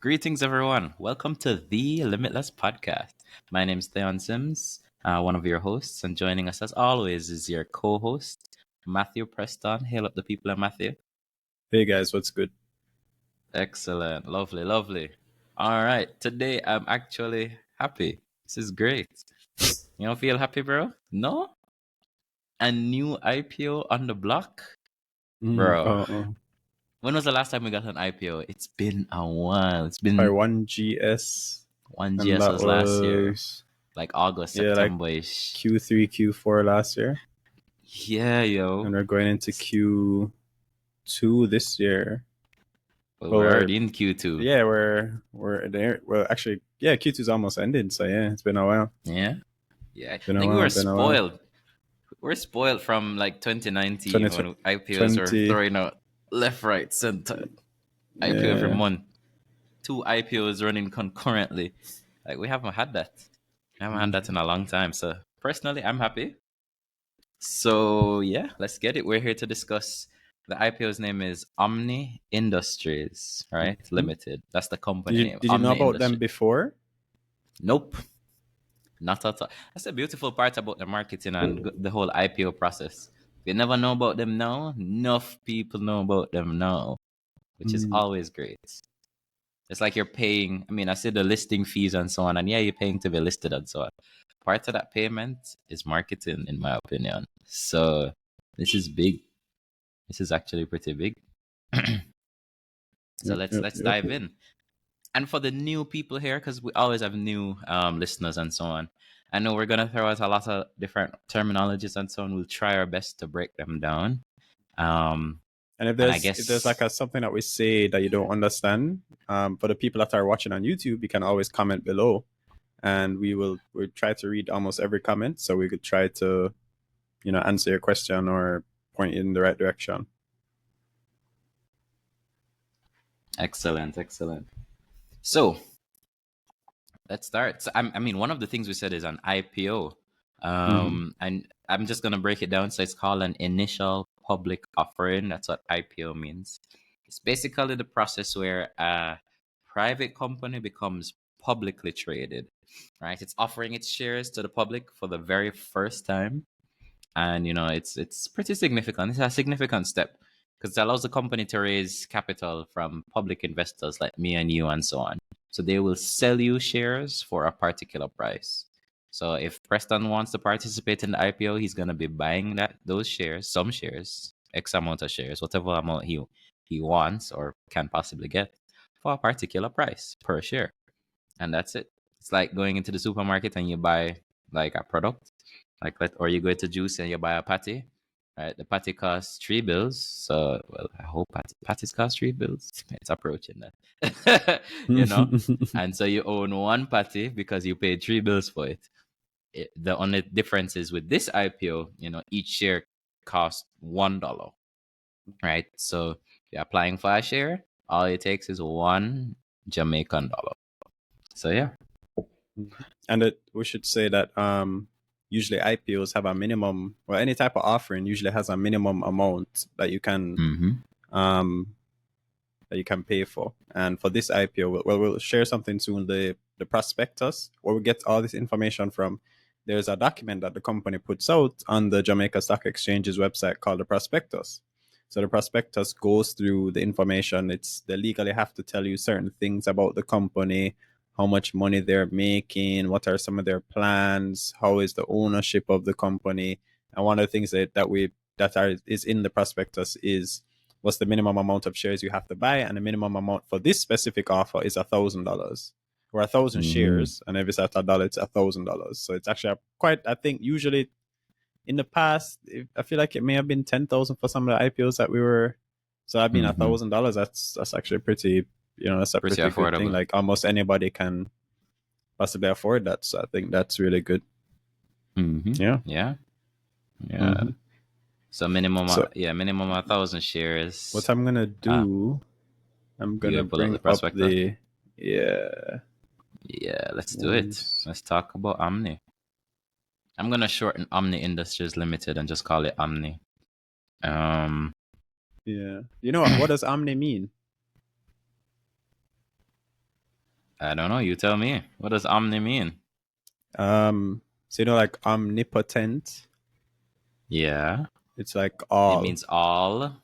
Greetings, everyone. Welcome to the Limitless Podcast. My name is Thaon Sims, one of your hosts, and joining us as always is your co-host, Matthew Preston. Hail up the people, Matthew. Hey guys, what's good? Excellent. Lovely, lovely. All right. Today, I'm actually happy. This is great. You don't feel happy, bro? No? A new IPO on the block? Bro, Uh-oh. when was the last time we got an IPO? It's been a while. It's been One GS, one and GS that was last year, was like August, like September-ish. Q3, Q4 last year, Yeah, yo. and we're going into Q2 this year. Well, Well, we're already in Q2. we're there. Well, actually, yeah, Q2's almost ended, so yeah, it's been a while. Yeah. Yeah. Been I a think we while. were Been a while. spoiled. We're spoiled from like 2019 2020. when IPOs were throwing out left, right, center. IPO every Yeah. month. 2 IPOs running concurrently. Like, we haven't had that. I haven't had that in a long time. So, personally, I'm happy. So, yeah, let's get it. We're here to discuss. The IPO's name is OMNI Industries, right? Limited. That's the company name. Did you know OMNI about them Industries. before? Nope. Not at all. That's the beautiful part about the marketing and the whole IPO process. If you never know about them now, enough people know about them now, which is always great. It's like you're paying, I see the listing fees and so on, and yeah, you're paying to be listed and so on. Part of that payment is marketing, in my opinion. So this is big. This is actually pretty big. So let's dive in. And for the new people here, because we always have new listeners and so on, I know we're gonna throw out a lot of different terminologies and so on. We'll try our best to break them down. And if I there's like something that we say that you don't understand, for the people that are watching on YouTube, you can always comment below, and we'll try to read almost every comment, so we could try to, answer your question or point you in the right direction. Excellent. So let's start. So, one of the things we said is an IPO, and I'm just gonna break it down. So it's called an initial public offering. That's what IPO means. It's basically the process where a private company becomes publicly traded, right? It's offering its shares to the public for the very first time, and it's pretty significant. It's a significant step because it allows the company to raise capital from public investors like me and you and so on. So they will sell you shares for a particular price. So if Preston wants to participate in the IPO, he's gonna be buying those shares, some shares, X amount of shares, whatever amount he wants or can possibly get for a particular price per share. And that's it. It's like going into the supermarket and you buy like a product, or you go to juice and you buy a patty, right? The patty costs $3. So, well, I hope patties cost $3. It's approaching that, And so you own one patty because you paid $3 for it. The only difference is with this IPO, each share costs $1, right? So you're applying for a share. All it takes is one Jamaican dollar. So yeah. And we should say that usually IPOs have a minimum, well, any type of offering usually has a minimum amount that you can pay for. And for this IPO, we'll share something soon, the prospectus, where we get all this information from. There's a document that the company puts out on the Jamaica Stock Exchange's website called the prospectus. So the prospectus goes through the information. They legally have to tell you certain things about the company, how much money they're making, what are some of their plans, how is the ownership of the company. And one of the things that is in the prospectus is what's the minimum amount of shares you have to buy, and the minimum amount for this specific offer is $1,000 or 1,000 shares, and if it's at $1, it's $1,000. So it's actually I think usually in the past, I feel like it may have been 10,000 for some of the IPOs that we were. So I mean, $1,000, that's actually pretty, that's a pretty good thing. Like almost anybody can possibly afford that. So I think that's really good. Yeah. So minimum 1,000 shares. What I'm gonna do, I'm gonna bring up the let's do it. Let's talk about OMNI. I'm gonna shorten OMNI Industries Limited and just call it OMNI. You know what does OMNI mean? I don't know. You tell me. What does omni mean? So like omnipotent, Yeah, it's like it all. means all.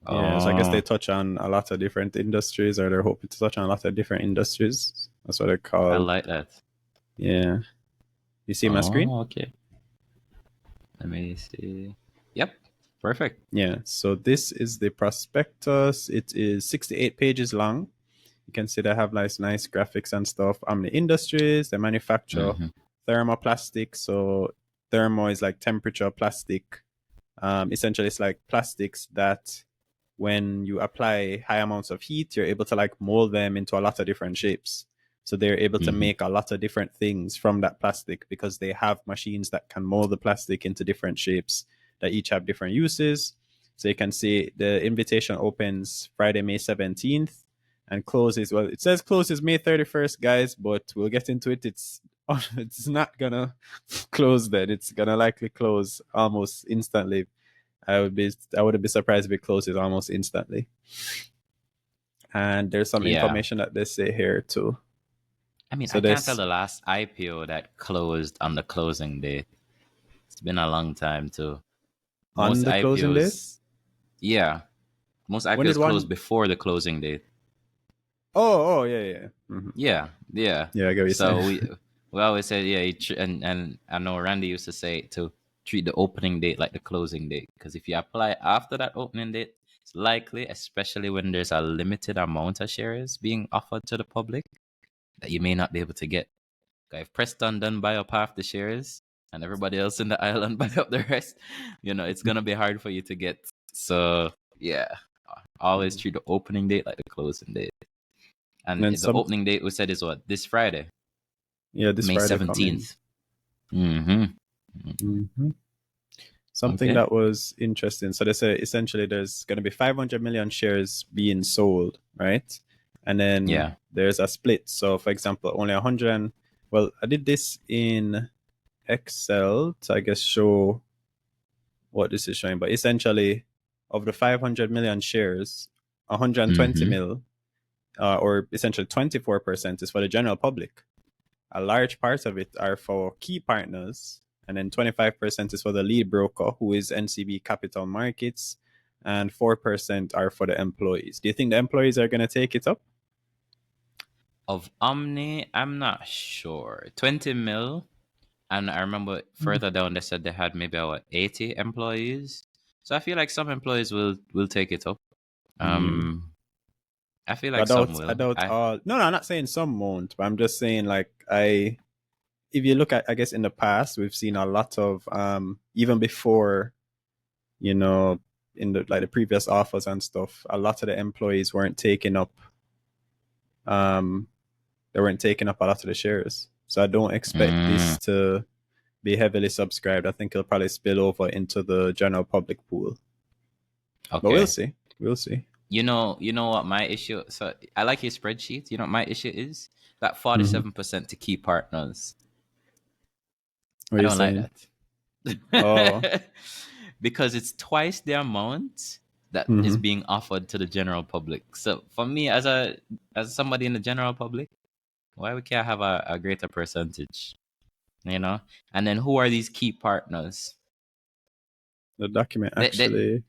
Yeah, so I guess they Oh, touch on a lot of different industries, or they're hoping to touch on a lot of different industries. That's what they're I called. like that. Yeah. You see my screen? Oh, okay. Let me see. Yep, perfect. Yeah. So this is the prospectus. It is 68 pages long. You can see they have nice graphics and stuff. The Industries, they manufacture Mm-hmm. thermoplastic. So thermo is like temperature plastic. Essentially, it's like plastics that when you apply high amounts of heat, you're able to like mold them into a lot of different shapes. So they're able to Mm-hmm. make a lot of different things from that plastic because they have machines that can mold the plastic into different shapes that each have different uses. So you can see the invitation opens Friday, May 17th and closes, well, it says closes May 31st, guys, but we'll get into it. It's not gonna close then. It's gonna likely close almost instantly. I wouldn't be surprised if it closes almost instantly. And there's some Yeah. information that they say here too. I mean, So I can't tell this the last IPO that closed on the closing date. It's been a long time too. on Most the closing date. IPOs, yeah, most When did IPOs close one before the closing date. oh yeah, yeah. Yeah, yeah. Yeah, I get what you're saying. So we always say, yeah, and I know Randy used to say to treat the opening date like the closing date, because if you apply after that opening date, it's likely, especially when there's a limited amount of shares being offered to the public, that you may not be able to get. 'Cause if Preston done buy up half the shares and everybody else in the island buy up the rest, it's gonna be hard for you to get. So yeah, always treat the opening date like the closing date. And And then the some opening date we said is what? This Friday, yeah, this May Friday coming. 17th. Mm-hmm. hmm Something Okay. that was interesting. So they say essentially there's going to be 500 million shares being sold, right? And then Yeah. there's a split. So for example, only 100 well, I did this in Excel to I guess show what this is showing, but essentially of the 500 million shares, 120 Mm-hmm. mil, or essentially 24% is for the general public. A large part of it are for key partners, and then 25% is for the lead broker, who is NCB Capital Markets, and 4% are for the employees. Do you think the employees are going to take it up? Of Omni, I'm not sure. 20 mil. And I remember further down they said they had maybe about 80 employees. So I feel like some employees will take it up. Mm. I feel like I some doubt. I will. doubt I all. No, no, I'm not saying some won't, but I'm just saying like I. If you look at, I guess in the past, we've seen a lot of even before, you know, in the like the previous offers and stuff, a lot of the employees weren't taking up um they weren't taking up a lot of the shares. So I don't expect mm, this to be heavily subscribed. I think it'll probably spill over into the general public pool. But we'll okay. see. We'll see. You know what my issue, so I like your spreadsheet. You know what my issue is? That Mm-hmm. 47% to key partners. What I are you don't like saying? Oh. that. Because it's twice the amount that is Mm-hmm. being offered to the general public. So for me as somebody in the general public, why we can't have a greater percentage? You know? And then who are these key partners? The document They actually.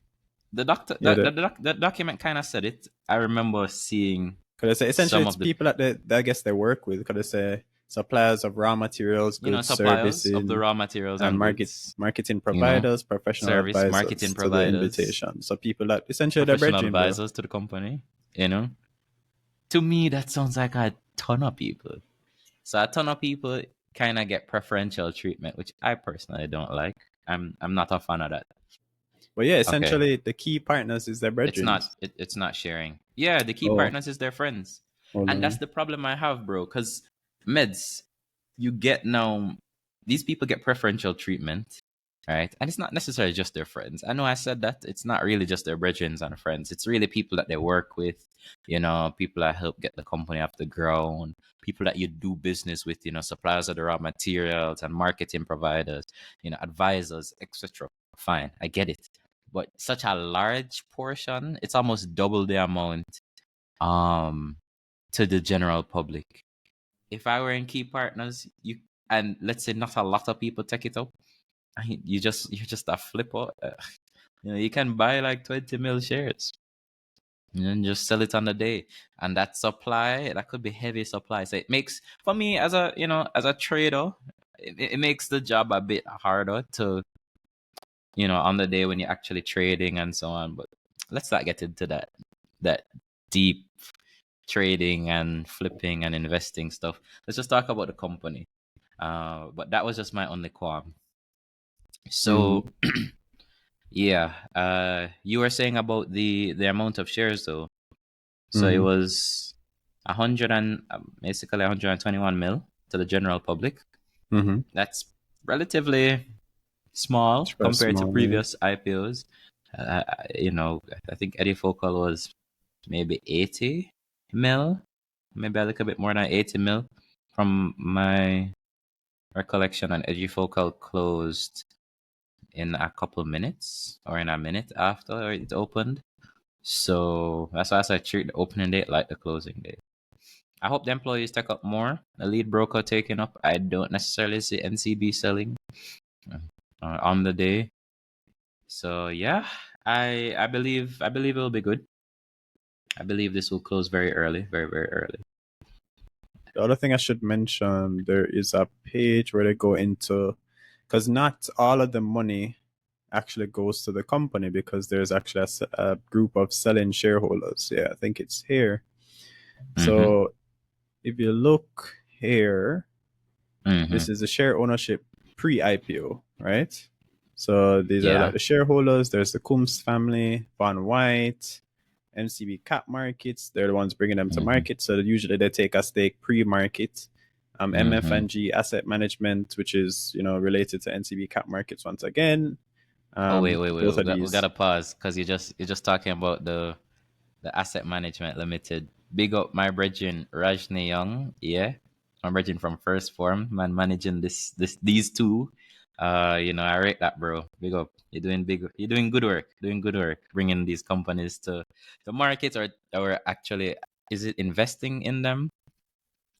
the doctor Yeah. the document kind of said it. I remember seeing Could I say essentially some it's of the people that I guess they work with. Could I say suppliers of raw materials, goods, suppliers of the servicing, raw materials and and goods, marketing you know, providers, professional service marketing advisors to the providers, invitation. So people that essentially they're professional bridging, bro. advisors to the company, you know. To me that sounds like a ton of people. So a ton of people kind of get preferential treatment, which I personally don't like. I'm not a fan of that. But yeah, Okay. essentially the key partners is their It's not brethren. it's not sharing. Yeah, the key Oh, partners is their friends. hold And that's on. the problem I have, bro. Because meds, you get now, these people get preferential treatment, right? And it's not necessarily just their friends. I know I said that. It's not really just their brethren and friends. It's really people that they work with, people that help get the company off the ground, people that you do business with, suppliers of the raw materials and marketing providers, advisors, etc. Fine, I get it. But such a large portion, it's almost double the amount um to the general public. if I were in key partners, and let's say not a lot of people take it up, you're just a flipper. You can buy like 20 mil shares and then just sell it on the day, and that supply, that could be heavy supply. So it makes, for me as a as a trader, it makes the job a bit harder to, on the day when you're actually trading and so on. But let's not get into that deep trading and flipping and investing stuff. Let's just talk about the company. But that was just my only qualm. Mm-hmm. So yeah, you were saying about the amount of shares though. So it Mm-hmm. was 100 and basically 121 mil to the general public. Mm-hmm. That's relatively small Express compared to small, yeah. previous IPOs. I think Eddie Focal was maybe 80 mil, maybe a little bit more than 80 mil from my recollection. And Eddie Focal closed in a couple minutes or in a minute after it opened. So that's why I said treat the opening date like the closing date. I hope the employees take up more. The lead broker taking up. I don't necessarily see NCB selling on the day. So yeah, I believe it'll be good. I believe this will close very early, very very early. The other thing I should mention, there is a page where they go into, because not all of the money actually goes to the company, because there's actually a group of selling shareholders. Yeah, I think it's here. Mm-hmm. So if you look here, Mm-hmm. this is the share ownership pre-IPO, right? So these are like Yeah. the shareholders. There's the Coombs family, Von White, MCB Cap Markets. They're the ones bringing them to Mm-hmm. market. So usually they take a stake pre-market. Mm-hmm. MFNG Asset Management, which is related to NCB Cap Markets once again. Oh wait, wait, wait. Both of We these. gotta pause because you're just talking about the asset management limited. Big up my brethren Rajni Young, yeah. My brethren from First Form, man, managing these two. I rate that, bro. Big up. You're doing good work. Doing good work. Bringing these companies to the market, or actually, is it investing in them?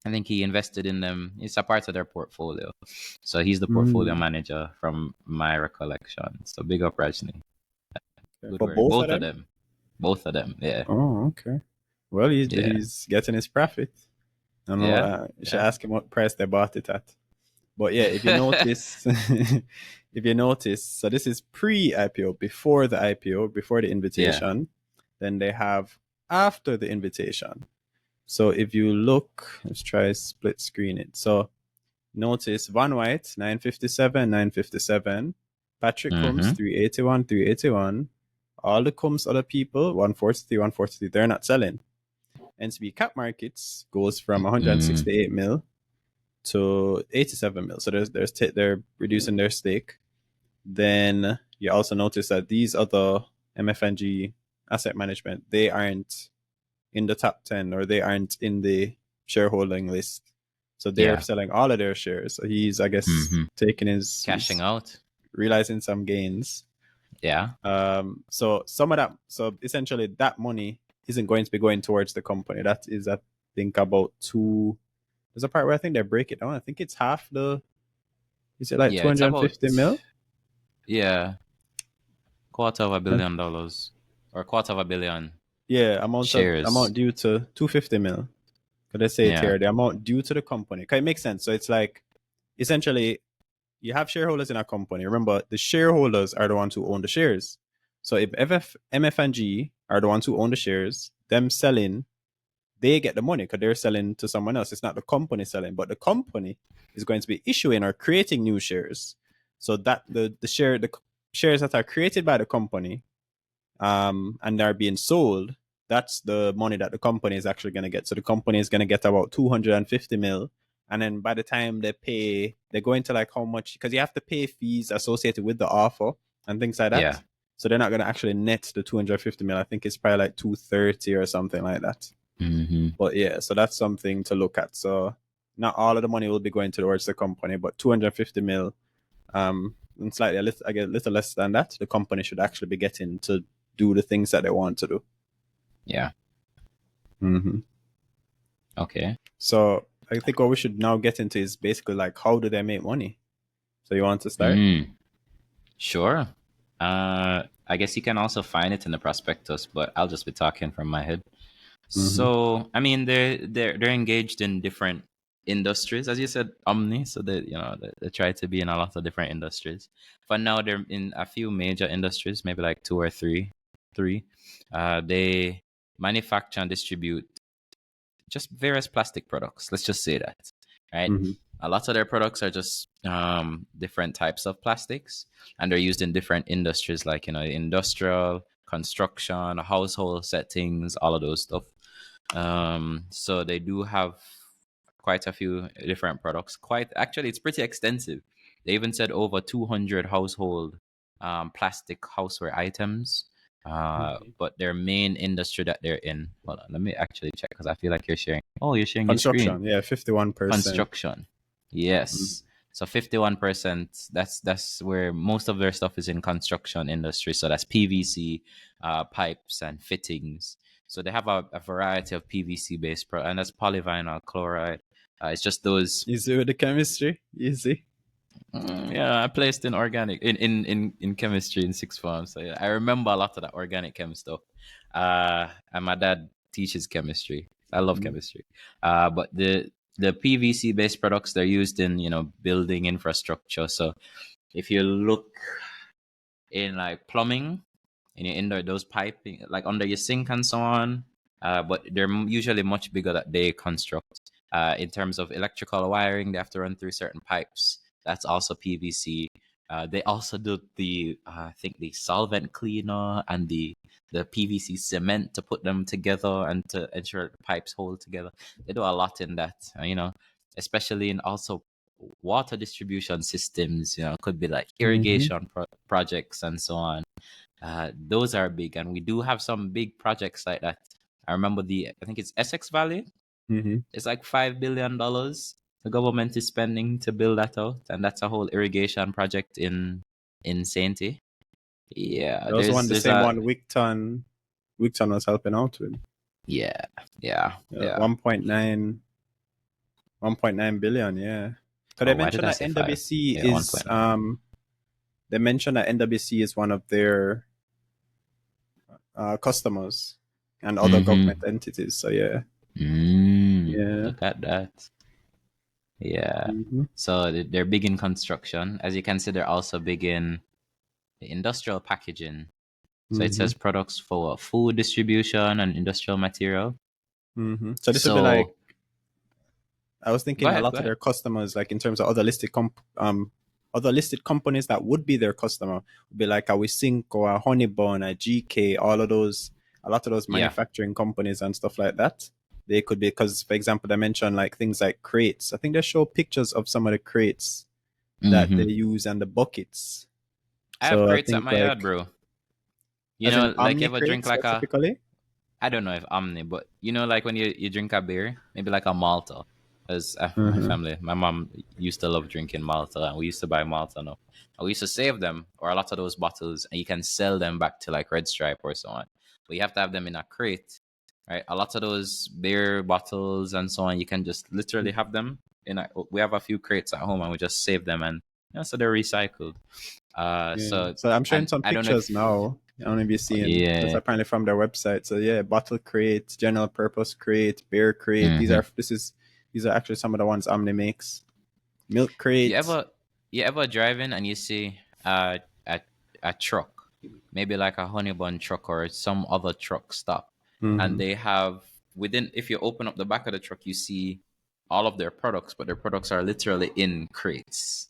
I think he invested in them. It's a part of their portfolio. So he's the portfolio Mm, manager from my recollection. So big up Rajni. Good for work. both of Both of them? them. Both of them. Yeah. Oh, okay. Well, Yeah. he's getting his profit. I don't know. Yeah. You should Yeah. ask him what price they bought it at. But yeah, if you notice, if you notice, so this is pre-IPO, before the IPO, before the Yeah. invitation. Then they have after the invitation. So if you look, let's try split screen it. So notice Van White 957, 957, Patrick Combs Mm-hmm. 381, 381. All the Combs other people 143, 143. They're not selling. NCB Cap Markets goes from Mm. 168 mil to 87 mil. So they're reducing their stake. Then you also notice that these other MFNG asset management, they aren't in the top 10, or they aren't in the shareholding list. So they're Yeah. selling all of their shares. So he's, I guess, Mm-hmm. taking Cashing his out. realizing some gains. Yeah. So some of that, so essentially that money isn't going to be going towards the company. That is, I think, about two. There's a part where I think they break it down. I think it's half the. Is it like Yeah. It's about, 250 mil? yeah, $250 million or $250 million Yeah, shares. amount due to 250 mil. Could I say it Yeah. here? The amount due to the company. Cause it makes sense. So it's like, essentially, you have shareholders in a company. Remember, the shareholders are the ones who own the shares. So if MFNG are the ones who own the shares, them selling, they get the money because they're selling to someone else. It's not the company selling, but the company is going to be issuing or creating new shares. So that the shares that are created by the company, and are being sold, that's the money that the company is actually going to get. So the company is going to get about 250 mil. And then by the time they pay, they're going to like how much, because you have to pay fees associated with the offer and things like Yeah. that. So they're not going to actually net the 250 mil. I think it's probably like 230 or something like that. Mm-hmm. But yeah, so that's something to look at. So not all of the money will be going towards the company, but 250 mil, and slightly I get a little less than that, the company should actually be getting to do the things that they want to do. Yeah. Mm-hmm. Okay. So I think what we should now get into is basically like, how do they make money? So you want to start? Mm, sure. I guess you can also find it in the prospectus, but I'll just be talking from my head. Mm-hmm. So, I mean, they're engaged in different industries, as you said, Omni. So they try to be in a lot of different industries. For now, they're in a few major industries, maybe like two or three. Three. They manufacture and distribute just various plastic products. Let's just say that, right? Mm-hmm. A lot of their products are just different types of plastics, and they're used in different industries, like industrial, construction, household settings, all of those stuff. So they do have quite a few different products. Quite actually, it's pretty extensive. They even said over 200 household plastic houseware items. Mm-hmm. But their main industry that they're in. Hold on, let me actually check because I feel like you're sharing. Oh, you're sharing your screen. Construction, yeah, 51%. Construction. Mm-hmm. Yes. So 51%, that's where most of their stuff is in construction industry. So that's PVC, pipes and fittings. So they have a variety of PVC based and that's polyvinyl chloride. It's just those. Easy with the chemistry, easy. Yeah, I placed in organic in chemistry in sixth form. So yeah, I remember a lot of that organic chem stuff. And my dad teaches chemistry. I love Mm-hmm. chemistry. But the PVC based products, they're used in building infrastructure. So if you look in like plumbing and you're in those piping like under your sink and so on, but they're usually much bigger that they construct. In terms of electrical wiring, they have to run through certain pipes. That's also PVC. They also do the I think the solvent cleaner and the PVC cement to put them together and to ensure the pipes hold together. They do a lot in that, especially in also water distribution systems. Could be like Mm-hmm. irrigation projects and so on. Those are big, and we do have some big projects like that. I remember I think it's Essex Valley. Mm-hmm. It's like $5 billion the government is spending to build that out, and that's a whole irrigation project in Sainty. Yeah, That was one, the there's same a one Wigton was helping out with. yeah, yeah, yeah. 1.9 billion, yeah. So they Oh, why did mentioned I that say five? NWC Yeah, is 1.9. they mentioned that NWC is one of their customers and other government Mm-hmm. entities. So yeah, yeah. Look at that. Yeah. Mm-hmm. So they're big in construction. As you can see, they're also big in the industrial packaging. So it Mm-hmm. says products for food distribution and industrial material. Mm-hmm. So this would be like, So I was go thinking a ahead, go lot of ahead. their customers, like in terms of other listed companies that would be their customer, would be like a Wisynco, a Honeybun, a GK, all of those, a lot of those Yeah. manufacturing companies and stuff like that. They could be, because for example, they mentioned like things like crates. I think they show pictures of some of the crates that they Mm-hmm. use and the buckets. I have So I crates at think my yard, like, bro. as in Like you Omni ever drink crates like specifically. I don't know if Omni, but like when you drink a beer, maybe like a Malta. Because my Mm-hmm. family, my mom used to love drinking Malta, and we used to buy Malta. No, and we used to save them or a lot of those bottles, and you can sell them back to like Red Stripe or so on. But you have to have them in a crate, right? A lot of those beer bottles and so on, you can just literally have them in. We have a few crates at home, and we just save them, and so they're recycled. Yeah. So So I'm showing and some I don't know pictures if now. I only be seeing that's yeah. apparently from their website. So yeah, bottle crate, general purpose crate, beer crate. Mm-hmm. These are actually some of the ones Omni makes. Milk You crate. ever driving and you see a truck, maybe like a honey bun truck or some other truck stop, and Mm-hmm. they have within if you open up the back of the truck, you see all of their products, but their products are literally in crates.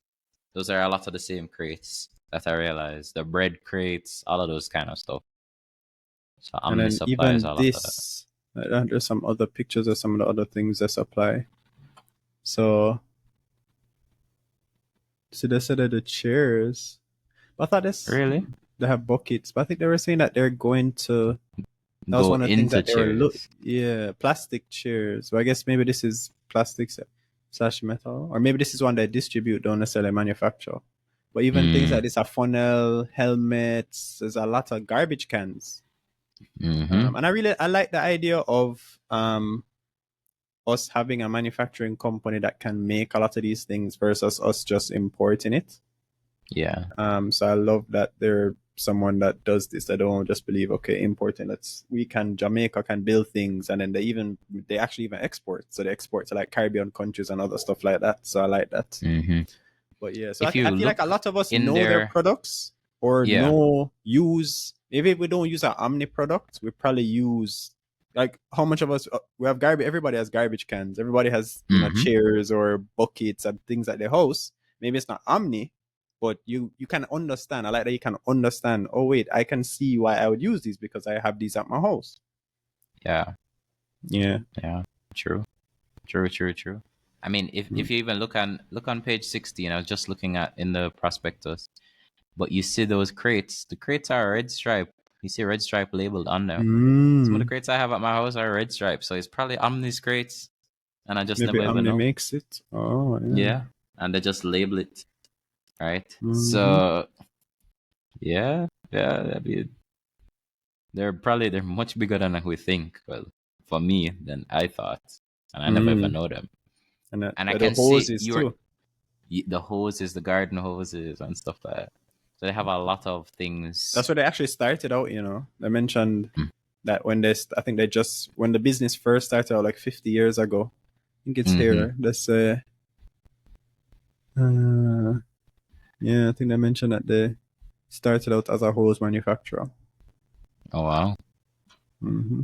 Those are a lot of the same crates that I realized. The bread crates, all of those kind of stuff. So And Omni then supplies even a lot of that. this, there's some other pictures of some of the other things they supply. So see, they said that the chairs. But I thought Really? they have buckets. But I think they were saying that they're going to. That was Go one of the things into that they were chairs. yeah, plastic chairs. But I guess maybe this is plastics slash metal, or maybe this is one they distribute, don't necessarily manufacture. But even things like Mm. this, a funnel, helmets. There's a lot of garbage cans, Mm-hmm. and I like the idea of us having a manufacturing company that can make a lot of these things versus us just importing it. Yeah. So I love that there's someone that does this. I don't just believe, okay, importing. Jamaica can build things, and then they actually even export. So they export to like Caribbean countries and other stuff like that. So I like that. Mm-hmm. But yeah, so If I you feel like a look lot of us in know their their, products or yeah, maybe if we don't use an Omni product, we probably use, like, how much of us we have garbage. Everybody has garbage cans. Everybody has mm-hmm. chairs or buckets and things at their house. Maybe it's not Omni, but you can understand. I like that you can understand. Oh wait, I can see why I would use these because I have these at my house. Yeah. Yeah. Yeah. True. I mean, if you even look on page 16, I was just looking at in the prospectus, but you see those crates. The crates are red stripe. You see red stripe labeled on them. Some of the crates I have at my house are red stripe, so it's probably Omni's crates, and I just Maybe never even Omni know. makes it. Oh yeah. Yeah, and they just label it, right? Mm-hmm. So yeah, I mean, they're much bigger than we think. Well, for me, than I thought, and I never even know them. And And I the can see hoses too. the hoses, the garden hoses, and stuff like that. So they have a lot of things. That's where they actually started out. They mentioned Mm. that I think when the business first started out like 50 years ago. I think it's Mm-hmm. here. Yeah, I think they mentioned that they started out as a hose manufacturer. Oh wow! Mm-hmm.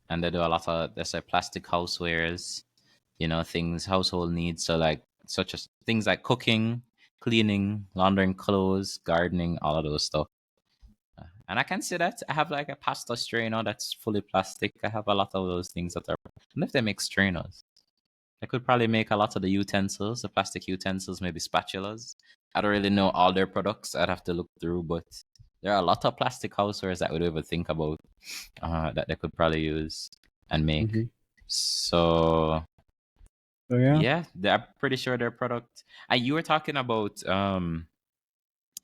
And they do a lot of, they say, plastic housewares, things, household needs. So like such as things like cooking, cleaning, laundering clothes, gardening, all of those stuff. And I can see that. I have like a pasta strainer that's fully plastic. I have a lot of those things that are. And if they make strainers, they could probably make a lot of the utensils, the plastic utensils, maybe spatulas. I don't really know all their products. I'd have to look through, but there are a lot of plastic housewares that we would think about that they could probably use and make. Mm-hmm. So So yeah. yeah, I'm pretty sure their product. And you were talking about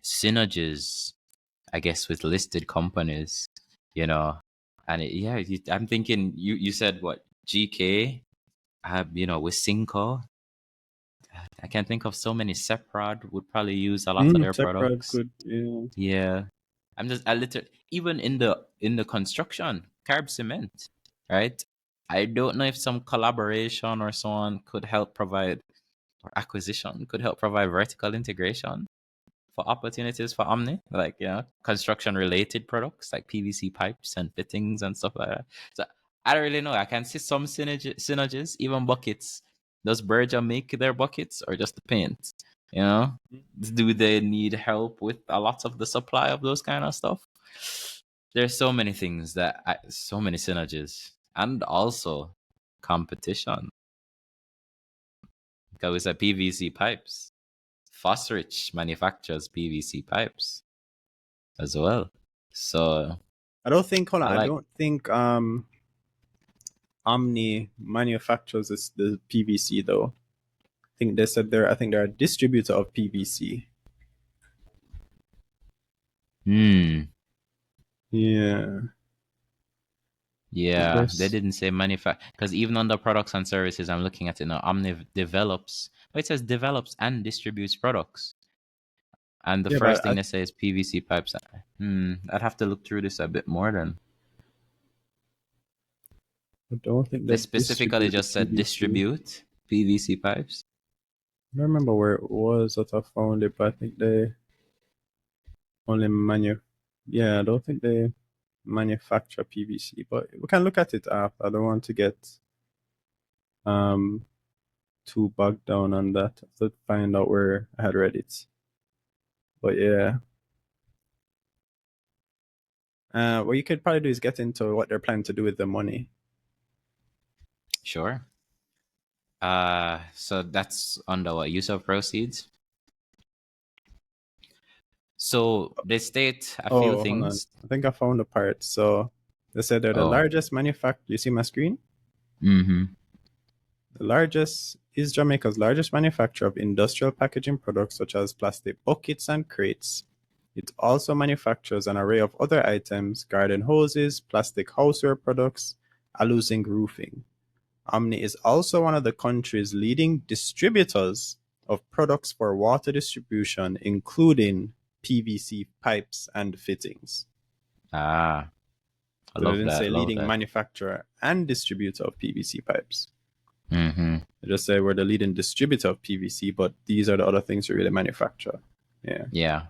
synergies, I guess, with listed companies, you know, and I'm thinking you said what GK, with Cinco. I can think of so many. Seprod would probably use a lot of their Separate products. good. Yeah. Yeah, I'm just a little even in the construction, carb cement, right? I don't know if some collaboration or so on could help provide, or acquisition could help provide vertical integration for opportunities for Omni, like construction related products like PVC pipes and fittings and stuff like that. So I don't really know. I can see some synergies, even buckets. Does Berger make their buckets or just the paint? You know, do they need help with a lot of the supply of those kind of stuff? There's so many things so many synergies, and also competition. Because it's a PVC pipes. Fosrich manufactures PVC pipes as well. So I don't think. Hold on. I I like. don't think Omni manufactures the PVC though. I think they said I think they're a distributor of PVC. Yeah. Yeah, they This. didn't say manufacture, because even under products and services, I'm looking at it now. Omni develops, but it says develops and distributes products. And the Yeah, first but thing they say is PVC pipes. I'd have to look through this a bit more then. I don't think They they specifically distribute the just said PVC. distribute PVC pipes. I don't remember where it was that I found it, but I think they only Yeah, I don't think they manufacture PVC, but we can look at it after. I don't want to get um too bogged down on that to find out where I had read it. But yeah, what you could probably do is get into what they're planning to do with the money. Sure. So that's under what, use of proceeds. So they state a few Oh, hold on. things. I think I found the part. So they said they're the Oh. largest manufacturer. You see my screen? Mm-hmm. The largest is Jamaica's largest manufacturer of industrial packaging products such as plastic buckets and crates. It also manufactures an array of other items: garden hoses, plastic houseware products, alu zinc roofing. OMNI is also one of the country's leading distributors of products for water distribution, including PVC pipes and fittings. Ah, I So they love didn't say that. Love leading that. manufacturer and distributor of PVC pipes. Mm-hmm. They just say we're the leading distributor of PVC, but these are the other things we really manufacture. Yeah. Yeah.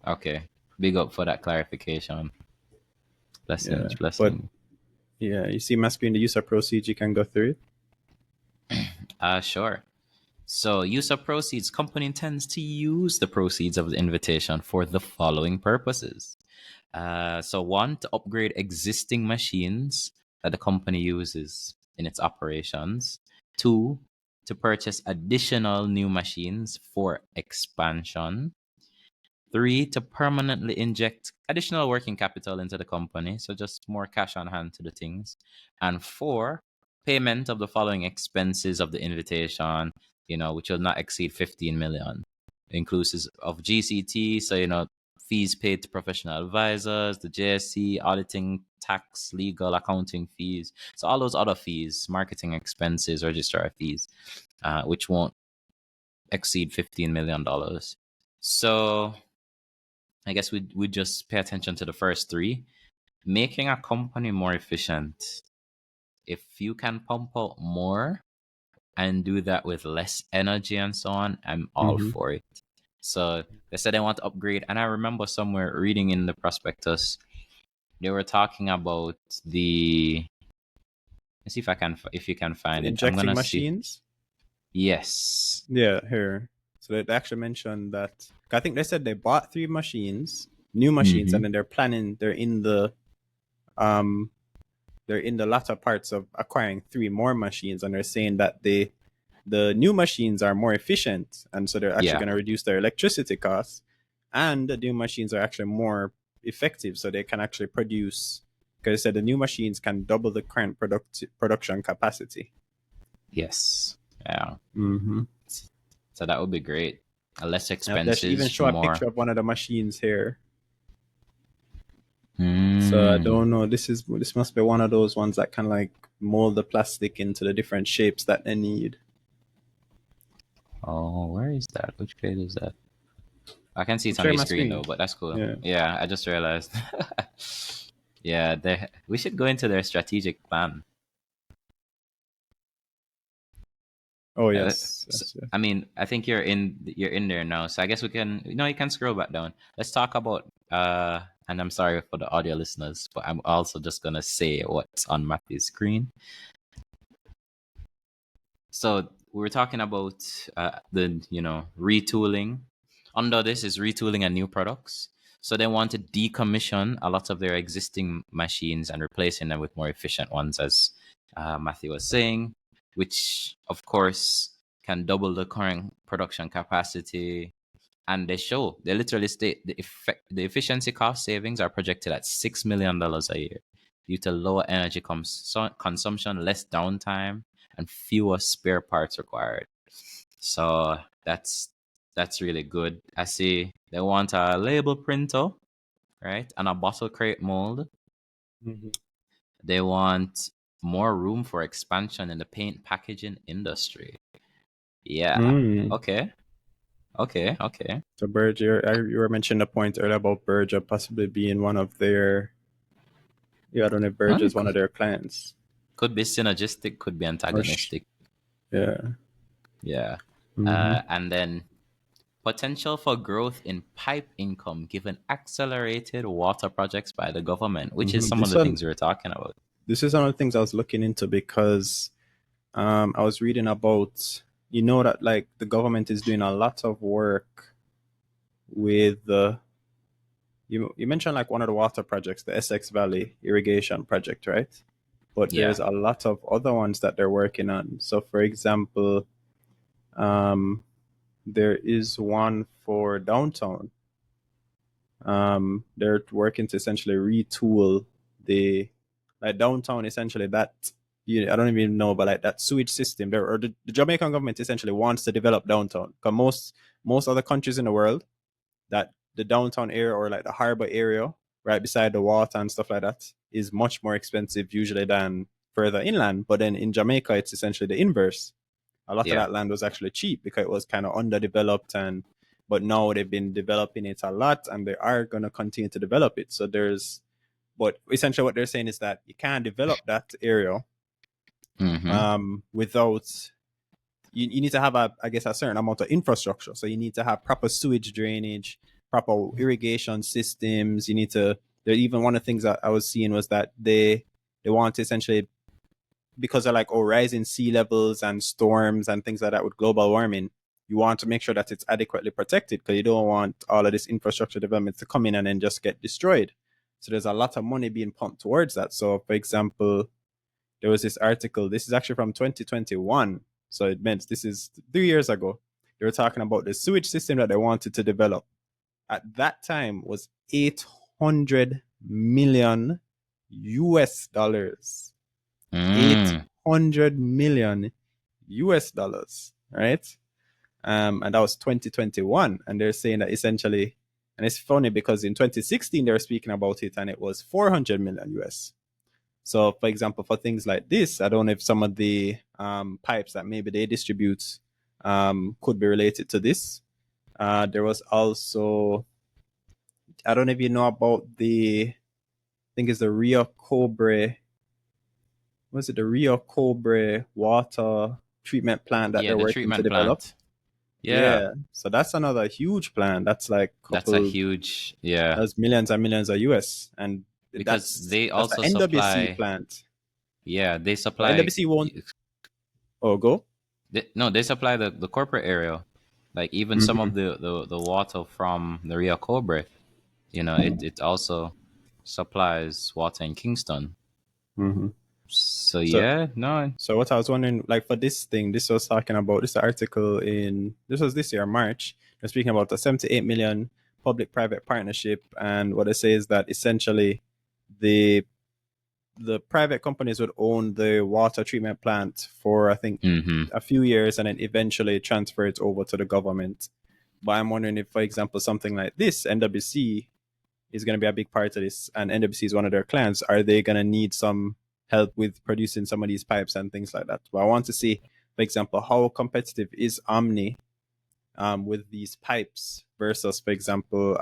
Okay. Big up for that clarification. Yeah. Blessings, But blessing. yeah, you see my screen, the use of proceeds, you can go through it. Sure. So, use of proceeds. Company intends to use the proceeds of the invitation for the following purposes. So, one, to upgrade existing machines that the company uses in its operations. Two, to purchase additional new machines for expansion. Three, to permanently inject additional working capital into the company. So, just more cash on hand to the things. And four, payment of the following expenses of the invitation, which will not exceed 15 million, inclusive of GCT. So, fees paid to professional advisors, the JSC, auditing, tax, legal, accounting fees. So, all those other fees, marketing expenses, registrar fees, which won't exceed $15 million. So, I guess we just pay attention to the first three. Making a company more efficient. If you can pump out more and do that with less energy and so on, I'm all Mm-hmm. for it. So they said they want to upgrade, and I remember somewhere reading in the prospectus, they were talking about the. Let's see if you can find The it. I'm injecting gonna see. machines. Yes. Yeah, here. So they actually mentioned that. I think they said they bought 3 machines, new machines, Mm-hmm. and then um they're in the latter parts of acquiring 3 more machines, and they're saying that the new machines are more efficient, and so they're actually Yeah. going to reduce their electricity costs, and the new machines are actually more effective, so they can actually produce. Because they said the new machines can double the current production capacity. Yes. Yeah. Mm-hmm. So that would be great. Less Now, they even expenses, show a more. picture of one of the machines here. So I Mm. don't know. This must be one of those ones that can like mold the plastic into the different shapes that they need. Oh, where is that? Which page is that? I can see I'm it on sharing your my screen screen. though, but that's cool. Yeah. Yeah, I just realized. Yeah, we should go into their strategic plan. Oh Uh, yes. Yes. Yes. I mean, I think you're in there now, so I guess we can. You can scroll back down. Let's talk about. And I'm sorry for the audio listeners, but I'm also just gonna say what's on Matthew's screen. So we were talking about the retooling. Under this is retooling and new products. So they want to decommission a lot of their existing machines and replacing them with more efficient ones, as Matthew was saying, which of course can double the current production capacity. And they literally state the efficiency cost savings are projected at $6 million a year due to lower energy consumption, less downtime, and fewer spare parts required. So that's really good. I see they want a label printer, right, and a bottle crate mold. Mm-hmm. They want more room for expansion in the paint packaging industry. Yeah. Mm. Okay. Okay. Okay. So Berger, you were mentioning a point earlier about Berger possibly being one of their. Yeah, I don't know if Berger is one of their clients. Could be synergistic, could be antagonistic. Yeah. Yeah. Mm-hmm. And then potential for growth in pipe income given accelerated water projects by the government, which is Mm-hmm. some of the things we were talking about. This is one of the things I was looking into because I was reading about that like the government is doing a lot of work with the you mentioned like one of the water projects, the Essex Valley irrigation project, right? But Yeah. there's a lot of other ones that they're working on. So for example, um, there is one for downtown. They're working to essentially retool the like downtown essentially that I don't even know, but like that sewage system there, or the Jamaican government essentially wants to develop downtown because most other countries in the world, that the downtown area or like the harbor area right beside the water and stuff like that is much more expensive usually than further inland. But then in Jamaica, it's essentially the inverse. A lot of Yeah. that land was actually cheap because it was kind of underdeveloped, but now they've been developing it a lot, and they are going to continue to develop it. So but essentially what they're saying is that you can't develop that area without you need to have a certain amount of infrastructure. So you need to have proper sewage drainage, proper irrigation systems. Even one of the things that I was seeing was that they want to essentially, because of like rising sea levels and storms and things like that with global warming, you want to make sure that it's adequately protected, because you don't want all of this infrastructure development to come in and then just get destroyed. So there's a lot of money being pumped towards that. So for example, there was this article, this is actually from 2021. So it meant this is 3 years ago. They were talking about the sewage system that they wanted to develop. At that time was 800 million US dollars. 800 million US dollars, right? And that was 2021. And they're saying that essentially, and it's funny because in 2016 they were speaking about it and it was 400 million US. So, for example, for things like this, I don't know if some of the pipes that maybe they distribute could be related to this. There was also, I don't know if you know about I think it's the Rio Cobre. Was it the Rio Cobre water treatment plant that they're The working to treatment develop? plant. Yeah. So that's another huge plan. That's like That's a huge, that's millions and millions of US. And because they that's the also NWC supply. plant. Yeah, they So supply. NWC won't. Oh, go. They supply the corporate area. Like even some of the water from the Rio Cobre, it also supplies water in Kingston. Mm-hmm. So So, yeah, no. so what I was wondering, like for this thing, this was talking about this article this was this year, March. They're speaking about the 78 million public-private partnership, and what they say is that essentially the private companies would own the water treatment plant for I think a few years, and then eventually transfer it over to the government. But I'm wondering if, for example, something like this, NWC is going to be a big part of this, and NWC is one of their clients. Are they going to need some help with producing some of these pipes and things like that? But I want to see, for example, how competitive is Omni with these pipes versus, for example,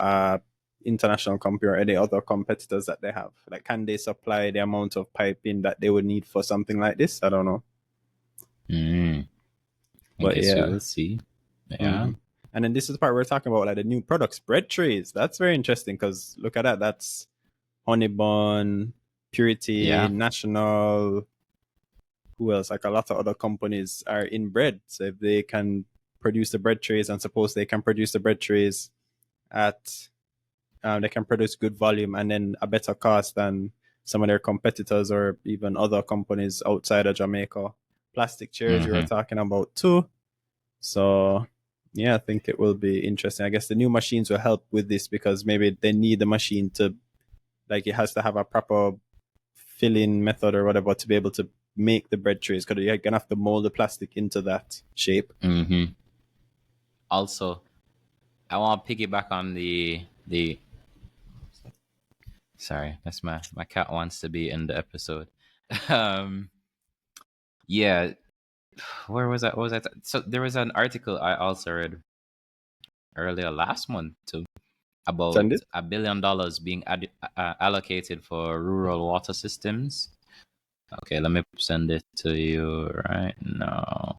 international company or any other competitors that they have. Like, can they supply the amount of piping that they would need for something like this? I don't know. I But guess we yeah. will see. Yeah. Mm. And then this is the part we're talking about, like the new products, bread trays. That's very interesting because look at that. That's Honey Bun, Purity, National. Who else? Like a lot of other companies are in bread. So if they can produce the bread trays, and suppose they can produce the bread trays at, they can produce good volume and then a better cost than some of their competitors or even other companies outside of Jamaica. Plastic chairs you were talking about too. So yeah, I think it will be interesting. I guess the new machines will help with this because maybe they need the machine to, like, it has to have a proper filling method or whatever to be able to make the bread trays, because you're gonna have to mold the plastic into that shape. Also, I want to piggyback on the. Sorry, that's my cat wants to be in the episode. Yeah, where was that? What was that? So there was an article I also read earlier last month too about Send it. $1 billion being allocated for rural water systems. Okay, let me send it to you right now.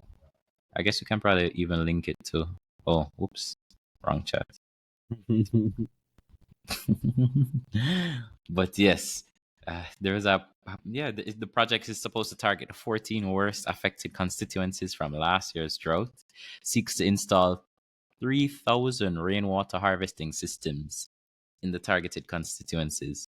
I guess you can probably even link it to. Oh, whoops, wrong chat. But yes, there is the project is supposed to target 14 worst affected constituencies from last year's drought, seeks to install 3,000 rainwater harvesting systems in the targeted constituencies.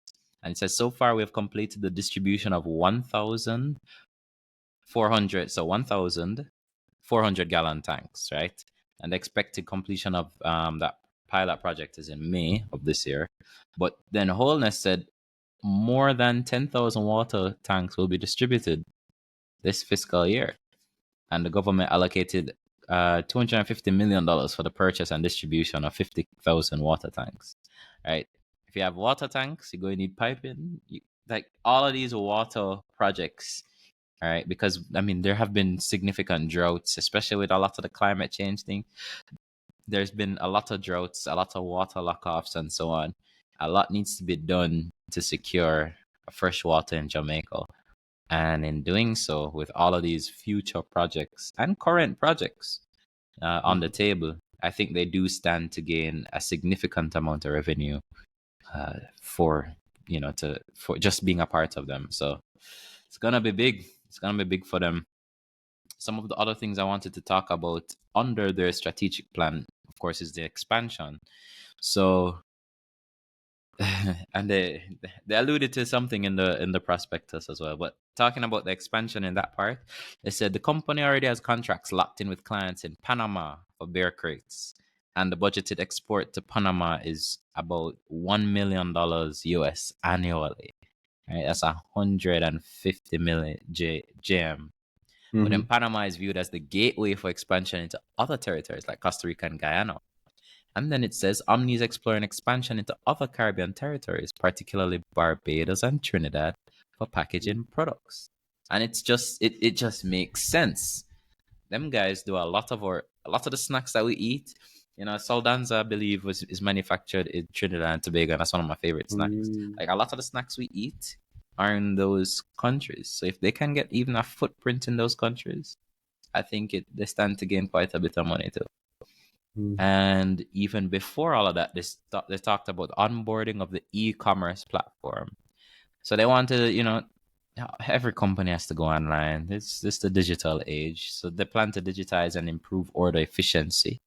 And it says, so far we have completed the distribution of 1,400 gallon tanks, right? And the expected completion of that pilot project is in May of this year. But then Holness said more than 10,000 water tanks will be distributed this fiscal year. And the government allocated $250 million for the purchase and distribution of 50,000 water tanks, right? If you have water tanks, you're going to need piping. Like all of these water projects, All right, because I mean there have been significant droughts, especially with a lot of the climate change thing. There's been a lot of droughts, a lot of water lockoffs, and so on. A lot needs to be done to secure fresh water in Jamaica. And in doing so, with all of these future projects and current projects on the Mhm. table, I think they do stand to gain a significant amount of revenue for for just being a part of them. So it's gonna be big. It's gonna be big for them. Some of the other things I wanted to talk about under their strategic plan, of course, is the expansion. So and they alluded to something in the prospectus as well. But talking about the expansion in that part, they said the company already has contracts locked in with clients in Panama for bear crates, and the budgeted export to Panama is about $1 million US annually. Right, that's 150 million JM. But then Mhm. Panama is viewed as the gateway for expansion into other territories like Costa Rica and Guyana. And then it says Omni is exploring expansion into other Caribbean territories, particularly Barbados and Trinidad, for packaging products. And it just makes sense. Them guys do a lot of the snacks that we eat. You know, Saldanza, I believe, is manufactured in Trinidad and Tobago, and that's one of my favorite snacks. Mm. Like a lot of the snacks we eat are in those countries. So if they can get even a footprint in those countries, I think they stand to gain quite a bit of money too. Mm. And even before all of that, they talked about onboarding of the e-commerce platform. So they wanted, every company has to go online. It's the digital age. So they plan to digitize and improve order efficiency.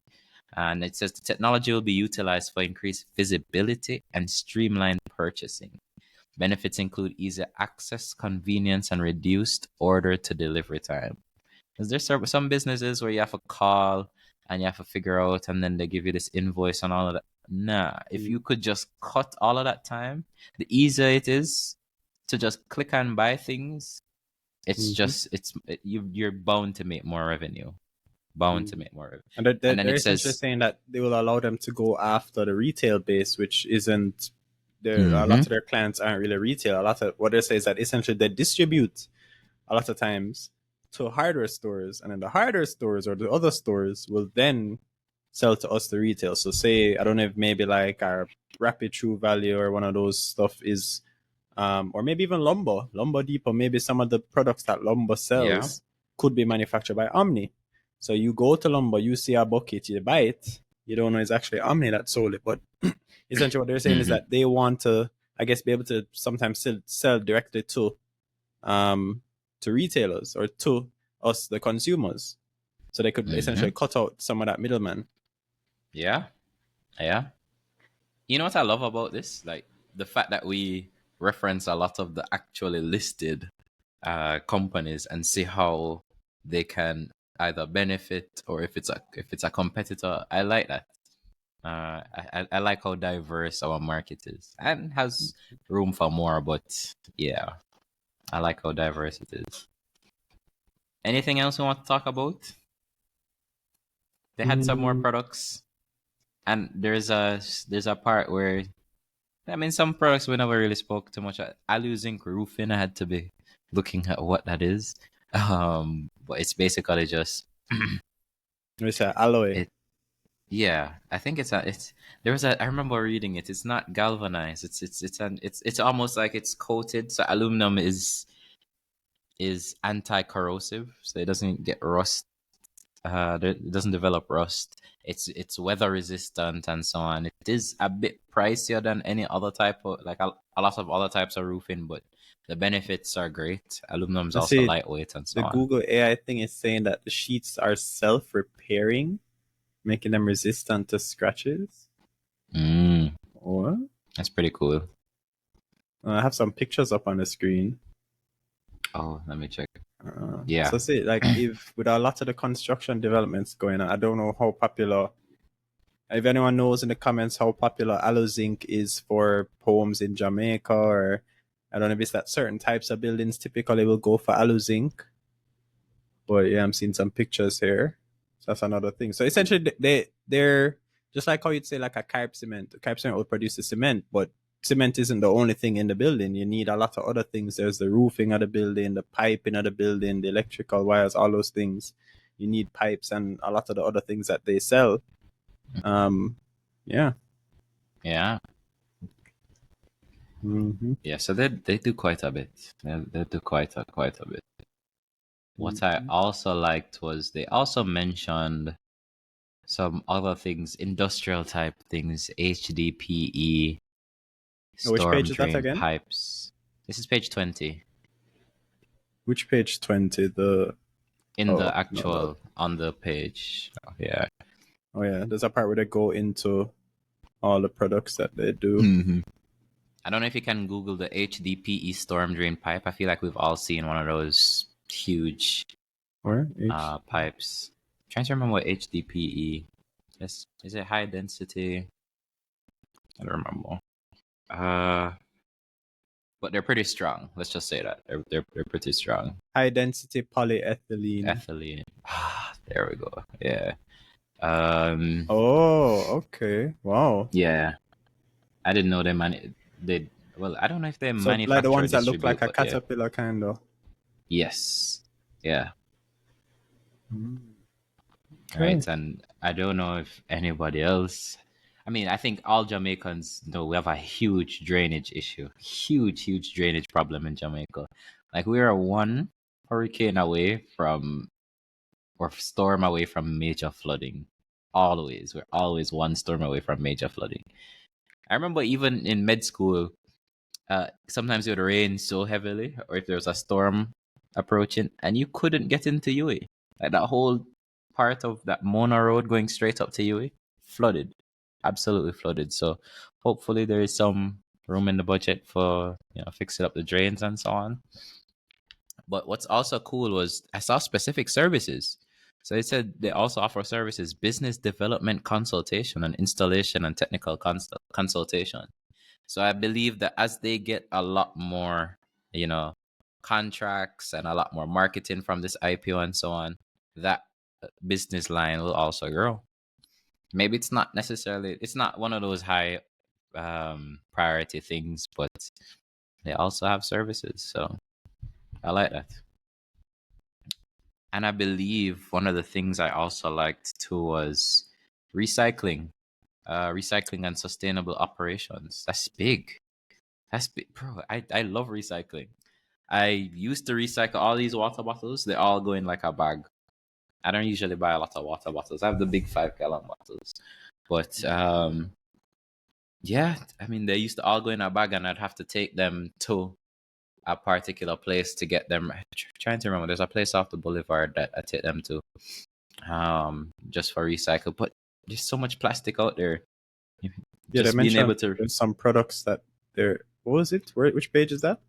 And it says the technology will be utilized for increased visibility and streamlined purchasing. Benefits include easier access, convenience, and reduced order to delivery time. Because there's some businesses where you have to call and you have to figure out, and then they give you this invoice and all of that. Nah, if Mm. you could just cut all of that time, the easier it is to just click and buy things. It's Mhm. just you're bound to make more revenue, bound to Mhm. make more revenue. And And then they're it essentially says, saying that they will allow them to go after the retail base, which isn't there. A lot mm-hmm, of their clients aren't really retail. A lot of what they say is that essentially they distribute a lot of times to hardware stores, and then the hardware stores or the other stores will then sell to us the retail. So say I don't know if maybe like our Rapid True Value or one of those stuff is or maybe even Lumber Depot. Maybe some of the products that Lumber yeah, sells could be manufactured by Omni. So you go to Lumber, you see a bucket, you buy it. You don't know it's actually Omni that sold it, but essentially what they're saying is mm-hmm, that they want to, I guess, be able to sometimes sell directly um, to retailers or to us, the consumers. So they could mm-hmm, essentially cut out some of that middleman. yeah, yeah. You know what I love about this? Like the fact that we reference a lot of the actually listed companies and see how they can either benefit or if it's a competitor. I like that. I like how diverse our market is and has room for more. But yeah, I like how diverse it is. Anything else we want to talk about? They had some more Mm, products, and there's a part where I mean some products we never really spoke too much. Alu zinc roofing. I had to be looking at what that is. But it's basically just we say alloy. it. Yeah, I think it's there was a I remember reading it. It's not galvanized. It's almost like it's coated. So aluminum is anti-corrosive, so it doesn't get rust. It doesn't develop rust. It's weather resistant and so on. It is a bit pricier than any other type of like a lot of other types of roofing, but the benefits are great. Aluminum is I also see lightweight and so the on. Google AI thing is saying that the sheets are self-repairing, making them resistant to scratches. Mm, What? that's pretty cool. I have some pictures up on the screen. Oh, let me check. Yeah. So see, like if with a lot of the construction developments going on, I don't know how popular. If anyone knows in the comments how popular aloe zinc is for homes in Jamaica, or I don't know if it's that certain types of buildings typically will go for aloe zinc. But yeah, I'm seeing some pictures here. So that's another thing. So essentially, they're just like how you'd say like a carb cement. A carb cement will produce the cement, but cement isn't the only thing in the building. You need a lot of other things. There's the roofing of the building, the piping of the building, the electrical wires, all those things. You need pipes and a lot of the other things that they sell. Yeah. Yeah. Mm-hmm. Yeah. So they do quite a bit. They do quite a bit. What I Mm-hmm. also liked was they also mentioned some other things, industrial type things, HDPE, Which storm page is that drain again? pipes. This is page 20 Which page 20? in Oh, the no, no. actual on the page. Yeah. Oh, yeah. There's a part where they go into all the products that they do. Mm-hmm. I don't know if you can Google the HDPE storm drain pipe. I feel like we've all seen one of those huge Or H. pipes. Trying to remember what HDPE is. It high density? I don't remember. But they're pretty strong. Let's just say that they're pretty strong. High density polyethylene. Ethylene. There we go. Yeah. Oh, okay. Wow. Yeah. I didn't know they. Well, I don't know if they So like the manufacture or ones that look like distribute, a but yeah. caterpillar kind of. Yes. Yeah. Okay. Right. And I don't know if anybody else. I mean, I think all Jamaicans know we have a huge drainage issue. Huge drainage problem in Jamaica. Like we are one hurricane away from or storm away from major flooding. Always. We're always one storm away from major flooding. I remember even in med school, sometimes it would rain so heavily, or if there was a storm approaching, and you couldn't get into UE. Like that whole part of that Mona Road going straight up to UE, flooded, absolutely flooded. So hopefully there is some room in the budget for fixing up the drains and so on. But what's also cool was I saw specific services. So it said they also offer services, business development consultation and installation and technical consultation. So I believe that as they get a lot more, contracts and a lot more marketing from this IPO and so on, that business line will also grow. Maybe it's not one of those high priority things, but they also have services. So I like that. And I believe one of the things I also liked too was recycling, recycling and sustainable operations. That's big. That's big, bro. I love recycling. I used to recycle all these water bottles. They all go in like a bag. I don't usually buy a lot of water bottles. I have the big 5 gallon bottles. But yeah, I mean, they used to all go in a bag and I'd have to take them to a particular place to get them. Trying to remember, there's a place off the boulevard that I take them to, just for recycle. But there's so much plastic out there. Yeah, they Just being mentioned able to. there's some products that they're. What was it? Which page is that?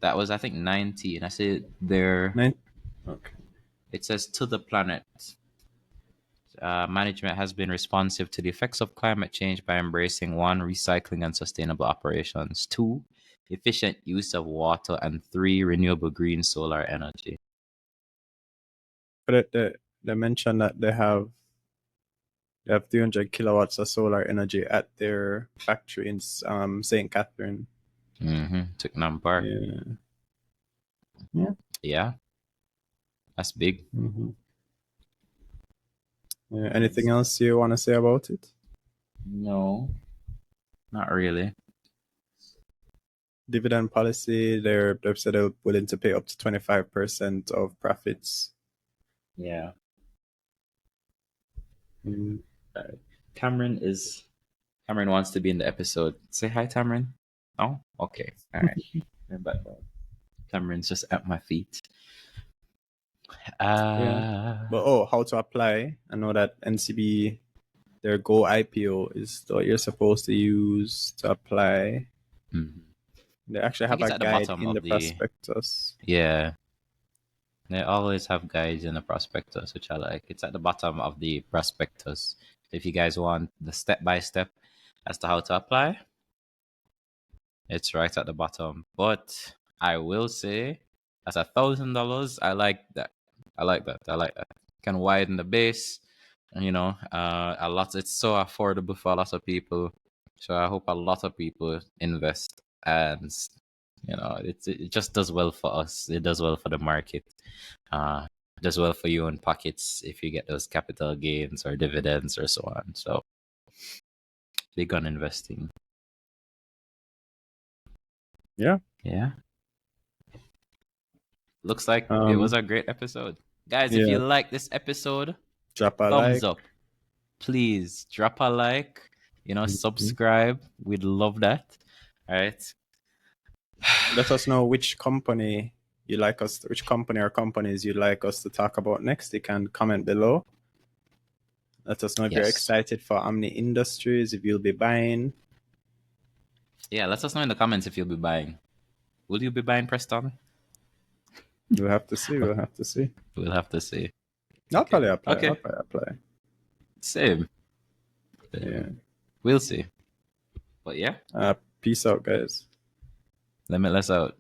That was, I think, 90, and I said there. 9. Okay. It says to the planet. Management has been responsive to the effects of climate change by embracing 1, recycling and sustainable operations, 2, efficient use of water, and 3, renewable green solar energy. But they mentioned that they have 300 kilowatts of solar energy at their factory in St. Catherine. Twickenham Park. Yeah. That's big. Mm-hmm. Yeah. Anything else you want to say about it? No, not really. Dividend policy, they've said they're willing to pay up to 25% of profits. Yeah. Cameron wants to be in the episode. Say hi, Cameron. Oh, okay. All right. Cameron's just at my feet. Yeah. But how to apply? I know that NCB, their Go IPO is what you're supposed to use to apply. Mm-hmm. They actually have a guide in the prospectus. Yeah. They always have guides in the prospectus, which I like. It's at the bottom of the prospectus. If you guys want the step-by-step as to how to apply, it's right at the bottom. But I will say, as $1,000, I like that. I like that. Can widen the base, a lot. It's so affordable for a lot of people. So I hope a lot of people invest, and it just does well for us. It does well for the market. It does well for your own pockets if you get those capital gains or dividends or so on. So big on investing. Yeah. Yeah. Looks like it was a great episode. Guys, if you Yeah. like this episode, Drop a thumbs like. up. Please drop a like, Mhm. subscribe. We'd love that. All right. Let us know which company you like us, which company or companies you'd like us to talk about next. You can comment below. Let us know if you're Yes. excited for OMNI Industries, if you'll be buying. Yeah, let us know in the comments if you'll be buying. Will you be buying, Preston? We'll have to see. We'll have to see. We'll have to see. I'll Okay. probably apply. I'll Okay. probably apply. Same. Yeah. We'll see. But yeah, Peace out, guys. Limitless out.